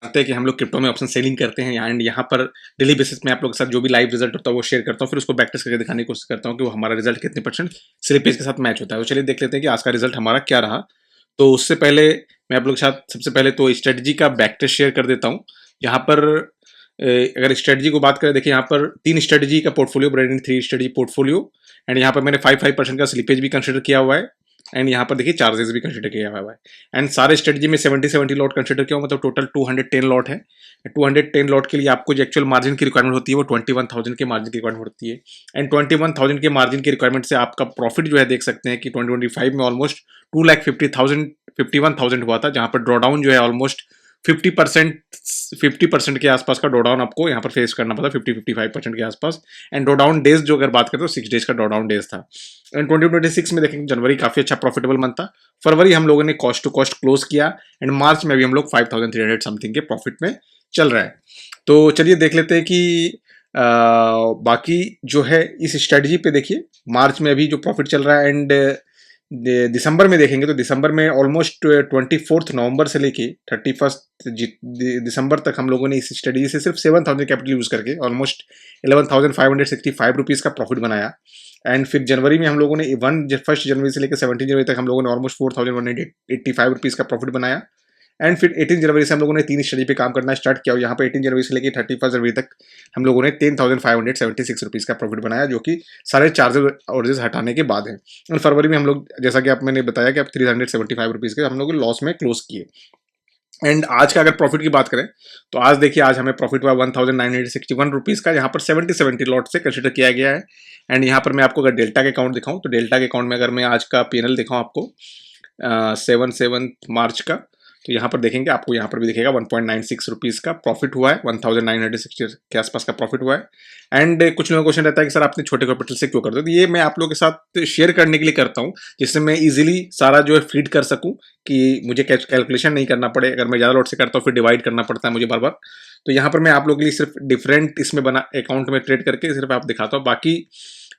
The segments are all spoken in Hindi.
जानते हैं कि हम लोग क्रिप्टो में ऑप्शन सेलिंग करते हैं एंड यहाँ पर डेली बेसिस में आप लोग के साथ जो भी लाइव रिजल्ट होता है वो शेयर करता हूँ, फिर उसको बैक टेस्ट करके दिखाने की कोशिश करता हूँ कि वो हमारा रिजल्ट कितने परसेंट स्लिपेज के साथ मैच होता है। तो चलिए देख लेते हैं कि आज का रिजल्ट हमारा क्या रहा। तो उससे पहले मैं आप लोग के साथ सबसे पहले तो स्ट्रेटजी का बैक टेस्ट शेयर कर देता हूँ। यहाँ पर अगर स्ट्रेटजी को बात करें, देखिए यहाँ पर 3 स्ट्रेटजी का portfolio, branding 3 strategy portfolio, and यहाँ पर मैंने 5% का स्लिपेज भी कंसिडर किया हुआ है, एंड यहाँ पर देखिए चार्जेस भी कंसिडर किया हुआ है, एंड सारे स्ट्रेटजी में 70 लॉट कंसिडर किया हुआ, मतलब टोटल 210 लॉट है। 210 लॉट के लिए आपको जो एक्चुअल मार्जिन की रिक्वायरमेंट होती है वो 21,000 के मार्जिन की रिक्वायरमेंट होती है, एंड 21,000 के मार्जिन की रिक्वायरमेंट से आपका प्रॉफिट जो है देख सकते हैं कि 2025 में ऑलमोस्ट 2,50,000 51,000 हुआ था, जहां पर ड्रॉडाउन जो है ऑलमोस्ट 50% के आसपास का ड्रॉडाउन आपको यहाँ पर फेस करना पड़ा, 50-55% के आसपास। एंड ड्रॉडाउन डेज जो अगर बात करें तो 6 डेज का ड्रॉडाउन डेज था। एंड 2026 में देखेंगे जनवरी काफी अच्छा प्रॉफिटेबल मंथ था, फरवरी हम लोगों ने कॉस्ट टू कॉस्ट क्लोज किया, एंड मार्च में भी हम लोग 5,300 समथिंग के प्रॉफिट में चल रहा है। तो चलिए देख लेते हैं कि बाकी जो है इस स्ट्रेटजी पे देखिए मार्च में अभी जो प्रॉफिट चल रहा है, एंड दिसंबर में देखेंगे तो दिसंबर में ऑलमोस्ट 24 नवंबर से लेके 31 दिसंबर तक हम लोगों ने इस स्टडी से सिर्फ 7,000 कैपिटल यूज करके ऑलमोस्ट 11,565 रुपीज का प्रॉफिट बनाया। एंड फिर जनवरी में हम लोगों ने 1 जनवरी से लेकर 17 जनवरी तक हम लोगों ने ऑलमोस्ट 4,185 रुपीज का प्रॉफिट बनाया। एंड फिर 18 जनवरी से हम लोगों ने 3 स्टडी पे काम करना स्टार्ट किया, और यहाँ पे 18 जनवरी से लेकर 31 जनवरी तक हम लोगों ने 10,576 रुपीज का प्रॉफिट बनाया, जो कि सारे चार्जेस और हटाने के बाद है। और फरवरी में हम लोग, जैसा कि आप मैंने बताया कि आप 375 रुपीज के हम लोग लॉस में क्लोज किए। एंड आज का अगर प्रॉफिट की बात करें तो आज देखिए आज हमें प्रॉफिट हुआ 1,961 रुपीज का, यहाँ पर 70 लॉट से कंसिडर किया गया है। एंड यहाँ पर मैं आपको अगर डेल्टा के अकाउंट दिखाऊं तो डेल्टा के अकाउंट में अगर मैं आज का पीएनएल दिखाऊं आपको 7 मार्च का, तो यहाँ पर देखेंगे आपको यहाँ पर भी दिखेगा 1.96 रुपीज़ का प्रॉफिट हुआ है, 1960 के आसपास का प्रॉफिट हुआ है। एंड कुछ लोगों का क्वेश्चन रहता है कि सर आपने छोटे कैपिटल से क्यों करते हो, तो ये मैं आप लोगों के साथ शेयर करने के लिए करता हूँ, जिससे मैं इजीली सारा जो है फीड कर सकूँ कि मुझे कैलकुलेशन नहीं करना पड़े। अगर मैं ज़्यादा लॉट से करता हूँ फिर डिवाइड करना पड़ता है मुझे बार बार। तो यहाँ पर मैं आप लोगों के लिए सिर्फ डिफरेंट इसमें बना अकाउंट में ट्रेड करके सिर्फ आप दिखाता हूँ। बाकी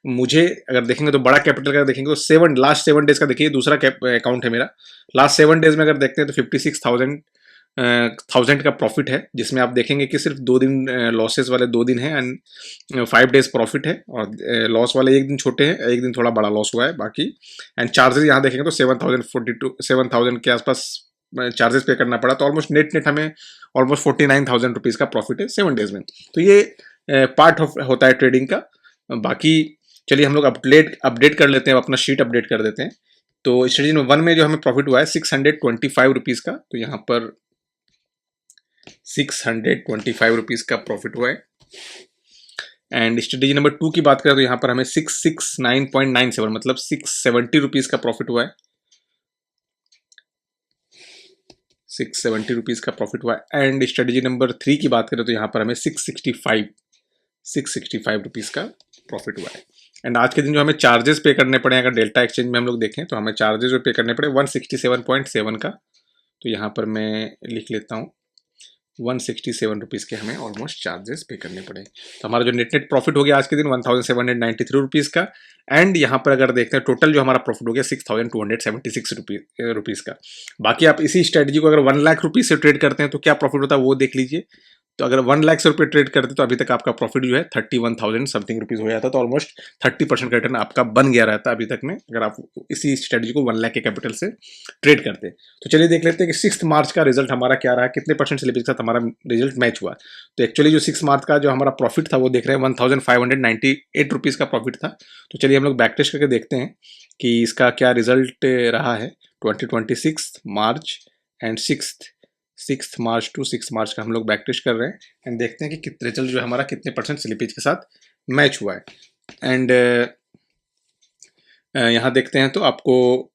मुझे अगर देखेंगे तो बड़ा कैपिटल का देखेंगे तो लास्ट 7 डेज का देखिए दूसरा अकाउंट है मेरा। लास्ट 7 डेज में अगर देखते हैं तो 56,000 का प्रॉफिट है, जिसमें आप देखेंगे कि सिर्फ 2 दिन लॉसेस वाले 2 दिन हैं, एंड 5 डेज प्रॉफिट है, और लॉस वाले 1 दिन छोटे हैं, 1 दिन थोड़ा बड़ा लॉस हुआ है बाकी। एंड चार्जेस यहाँ देखेंगे तो 7,000 के आसपास चार्जेस पे करना पड़ा, तो ऑलमोस्ट नेट हमें ऑलमोस्ट 49,000 रुपीज़ का प्रॉफिट है 7 डेज में। तो ये पार्ट होता है ट्रेडिंग का। बाकी चलिए हम लोग अपडेट कर लेते हैं, अपना शीट अपडेट कर देते हैं। तो स्ट्रेटजी नंबर 1 में जो हमें प्रॉफिट हुआ है 625 रुपीज़ का, तो यहाँ पर 625 रुपीज़ का प्रॉफिट हुआ है। एंड स्ट्रेटजी नंबर 2 की बात करें तो यहाँ पर हमें 669.97 मतलब 670 रुपीज़ का प्रॉफिट हुआ है, 670 रुपीज़ का प्रॉफिट हुआ है। एंड स्ट्रेटजी नंबर 3 की बात करें तो यहाँ पर हमें 665 रुपीज़ का प्रॉफिट हुआ है। एंड आज के दिन जो हमें चार्जेस पे करने पड़े, अगर डेल्टा एक्सचेंज में हम लोग देखें तो हमें चार्जेस जो पे करने पड़े 167.7 का, तो यहाँ पर मैं लिख लेता हूँ 167 रुपीज़ के हमें ऑलमोस्ट चार्जेस पे करने पड़े। तो हमारा जो नेट प्रॉफिट हो गया आज के दिन 1,793 रुपीज़ का। एंड यहाँ पर अगर देखते हैं टोटल जो हमारा प्रॉफिट हो गया 6,276 रुपीज़ का। बाकी आप इसी स्ट्रेटजी को अगर 1 लाख रुपीज़ से ट्रेड करते हैं तो क्या प्रॉफिट होता है वो देख लीजिए। तो अगर 1 लाख से रुपये ट्रेड करते तो अभी तक आपका प्रॉफिट जो है 31,000 समथिंग रुपीज़ हो जाता, तो ऑलमोस्ट 30% का रिटर्न आपका बन गया रहता अभी तक में, अगर आप इसी स्ट्रेटजी को 1 लाख के कैपिटल से ट्रेड करते। तो चलिए देख लेते हैं कि 6 मार्च का रिजल्ट हमारा क्या रहा, कितने परसेंट स्लिपेज के साथ हमारा रिजल्ट मैच हुआ। तो एक्चुअली जो 6 मार्च का जो हमारा प्रॉफिट था वो देख रहे हैं 1,598 रुपीज़ का प्रॉफिट था। तो चलिए हम लोग बैक टेस्ट करके देखते हैं कि इसका क्या रिजल्ट रहा है 2026 मार्च एंड 6 मार्च टू 6 मार्च का हम लोग बैक टेस्ट कर रहे हैं, एंड देखते हैं कि रिजल्ट जो हमारा कितने परसेंट स्लिपेज के साथ मैच हुआ है। एंड यहाँ देखते हैं तो आपको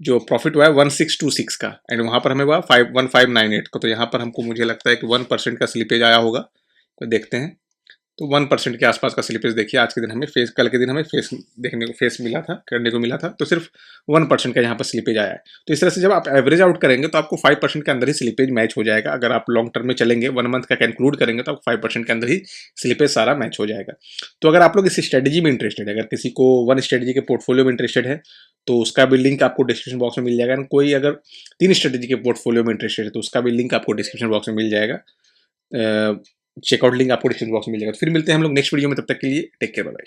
जो प्रॉफिट हुआ है 1626 का, एंड वहाँ पर हमें हुआ 1598 का, तो यहाँ पर हमको मुझे लगता है कि 1% का स्लिपेज आया होगा। तो देखते हैं तो 1% के आसपास का स्लिपेज देखिए आज के दिन हमें फेस, कल के दिन हमें फेस देखने को फेस मिला था, करने को मिला था, तो सिर्फ 1% का यहाँ पर स्लिपेज आया है। तो इस तरह से जब आप एवरेज आउट करेंगे तो आपको 5% के अंदर ही स्लिपेज मैच हो जाएगा। अगर आप लॉन्ग टर्म में चलेंगे, 1 मंथ का इंक्लूड करेंगे तो आपको 5% के अंदर ही स्लिपेज सारा मैच हो जाएगा। तो अगर आप लोग इस स्ट्रेटेजी में इंटरेस्टेड है, अगर किसी को वन स्ट्रेटेजी के पोर्टफोलियो में इंटरेस्टेड है तो उसका भी लिंक आपको डिस्क्रिप्शन बॉक्स में मिल जाएगा। कोई अगर 3 स्ट्रेटेजी के पोर्टफोलियो में इंटरेस्टेड है तो उसका भी लिंक आपको डिस्क्रिप्शन बॉक्स में मिल जाएगा। चेकआउट लिंक आपको डिस्क्रिप्शन बॉक्स में मिल जाएगा। तो फिर मिलते हैं हम लोग नेक्स्ट वीडियो में, तब तक के लिए टेक केयर, बाय।